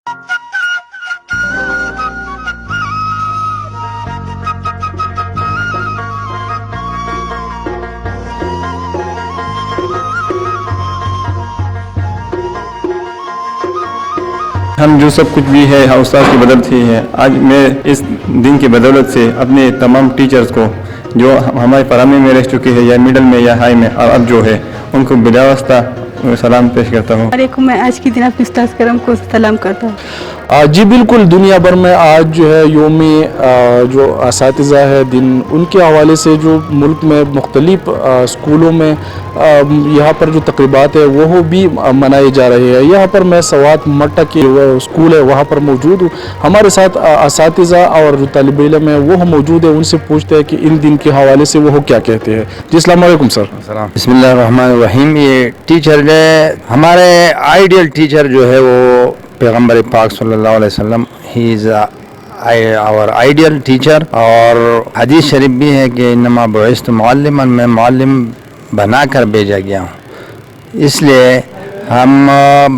ہم جو سب کچھ بھی ہے استاد کی بدولت ہی ہے. آج میں اس دن کی بدولت سے اپنے تمام ٹیچرز کو جو ہمارے پرائمری میں رہ چکے ہیں یا مڈل میں یا ہائی میں اور اب جو ہے ان کو بلا واسطہ سلام پیش کرتا ہوں. علیکم. میں آج کے دن اپنے استاد کرم کو سلام کرتا ہوں. جی بالکل، دنیا بھر میں آج جو ہے یوم جو اساتذہ ہے دن، ان کے حوالے سے جو ملک میں مختلف اسکولوں میں یہاں پر جو تقریبات ہے وہ بھی منائے جا رہے ہیں. یہاں پر میں سوات مٹا کے اسکول ہے وہاں پر موجود ہوں. ہمارے ساتھ اساتذہ اور جو طالب علم ہیں وہ موجود ہیں. ان سے پوچھتے ہیں کہ ان دن کے حوالے سے وہ کیا کہتے ہیں. جی السلام علیکم سر. بسم اللہ الرحمن الرحیم. یہ ٹیچر جو ہمارے آئیڈیل ٹیچر جو ہے وہ پیغمبر پاک صلی اللہ علیہ وسلم، ہی از آور آئیڈیل ٹیچر. اور حدیث شریف بھی ہے کہ انما بعثت معلما، میں معلم بنا کر بھیجا گیا ہوں. اس لیے ہم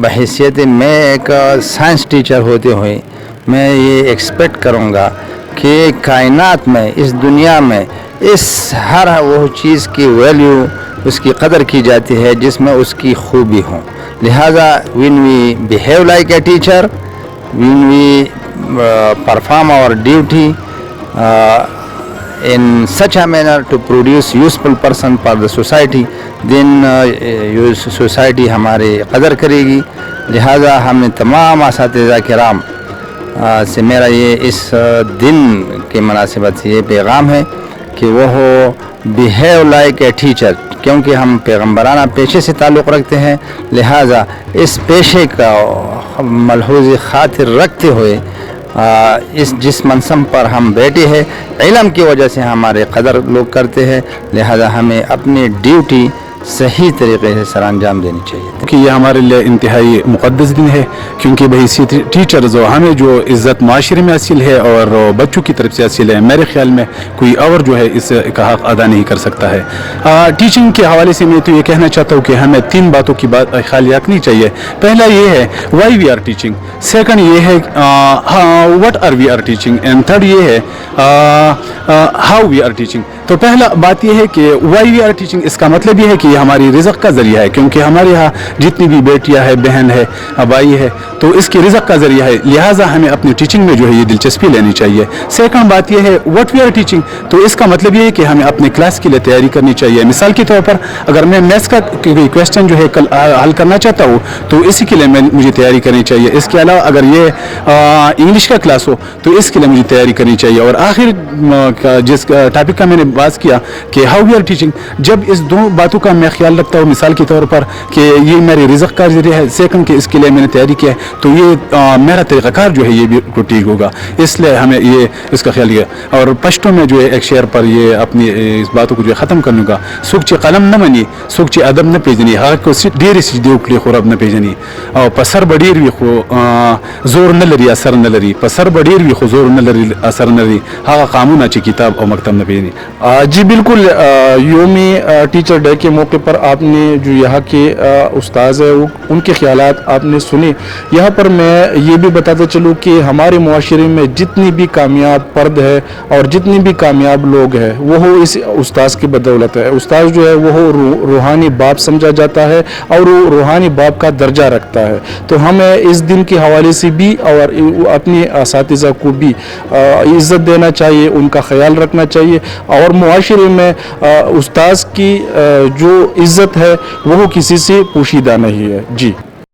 بحیثیت میں ایک سائنس ٹیچر ہوتے ہوئے میں یہ ایکسپیکٹ کروں گا کہ کائنات میں، اس دنیا میں، اس ہر وہ چیز کی ویلیو، اس کی قدر کی جاتی ہے جس میں اس کی خوبی ہو. لہذا when we behave like a teacher, when we perform our duty in such a manner to produce useful person for the society, then society ہماری قدر کرے گی. لہذا ہم تمام اساتذہ کرام سے میرا یہ اس دن کی مناسبت سے یہ پیغام ہے کہ وہ behave like a teacher، کیونکہ ہم پیغمبرانہ پیشے سے تعلق رکھتے ہیں. لہذا اس پیشے کا ملحوظ خاطر رکھتے ہوئے اس جس منصب پر ہم بیٹھے ہیں، علم کی وجہ سے ہمارے قدر لوگ کرتے ہیں. لہذا ہمیں اپنی ڈیوٹی صحیح طریقے سے سر انجام دینی چاہیے. کہ یہ ہمارے لیے انتہائی مقدس دن ہے، کیونکہ بحیثیت ٹیچرز ہمیں جو عزت معاشرے میں حاصل ہے اور بچوں کی طرف سے حاصل ہے، میرے خیال میں کوئی اور جو ہے اس کا حق ادا نہیں کر سکتا ہے. ٹیچنگ کے حوالے سے میں تو یہ کہنا چاہتا ہوں کہ ہمیں 3 باتوں کی بات خیال رکھنی چاہیے. پہلا یہ ہے why we are teaching, second یہ ہے what are we are teaching, and third یہ ہے ہاؤ وی آر ٹیچنگ. تو پہلا بات یہ ہے کہ وائی وی آر ٹیچنگ، اس کا مطلب یہ ہے کہ یہ ہماری رزق کا ذریعہ ہے، کیونکہ ہمارے یہاں جتنی بھی بیٹیاں ہے، بہن ہے، بھائی ہے، تو اس کی رزق کا ذریعہ ہے. لہٰذا ہمیں اپنی ٹیچنگ میں جو ہے یہ دلچسپی لینی چاہیے. سیکنڈ بات یہ ہے واٹ وی آر ٹیچنگ، تو اس کا مطلب یہ ہے کہ ہمیں اپنے کلاس کے لیے تیاری کرنی چاہیے. مثال کے طور پر اگر میں میتھس کا کوئی کویشچن جو ہے حل کرنا چاہتا ہوں تو اسی کے لیے مجھے تیاری کرنی چاہیے. اس کے علاوہ اگر یہ انگلش کا کلاس ہو تو اس کے لیے مجھے تیاری کرنی چاہیے. اور آخر جس ٹاپک کا میں نے بات کیا کہ ہاؤ وی آر ٹیچنگ، جب اس 2 باتوں کا میں خیال رکھتا ہوں، مثال کے طور پر کہ یہ میری رزق کا ذریعہ ہے، سیکنڈ کہ اس کے لیے میں نے تیاری کیا ہے، تو یہ میرا طریقہ کار جو ہے یہ بھی ٹھیک ہوگا. اس لیے ہمیں یہ اس کا خیال کیا. اور پشتوں میں جو ہے ایک شعر پر یہ اپنی اس باتوں کو جو ہے ختم کرنے کا، سوکھ قلم نہ منی، سوکھ ادب نہ پیجنی، ہر کو ډیر سجدے وکړي خو رب نه پیژني، او په سر به ډیر وي خو زور نه لري اثر نه لري، په سر به ډیر وي خو زور نه لري اثر نه لري، هغه قانون چې کتاب او مکتب نه پیژني. جی بالکل، یوم ٹیچر ڈے کے موقع پر آپ نے جو یہاں کے استاذ ہیں ان کے خیالات آپ نے سنے. یہاں پر میں یہ بھی بتاتا چلوں کہ ہمارے معاشرے میں جتنی بھی کامیاب فرد ہے اور جتنی بھی کامیاب لوگ ہیں وہ اس استاذ کی بدولت ہے. استاذ جو ہے وہ روحانی باپ سمجھا جاتا ہے اور وہ روحانی باپ کا درجہ رکھتا ہے. تو ہمیں اس دن کے حوالے سے بھی اور اپنے اساتذہ کو بھی عزت دینا چاہیے، ان کا خیال رکھنا چاہیے. اور معاشرے میں استاذ کی جو عزت ہے وہ کسی سے پوشیدہ نہیں ہے. جی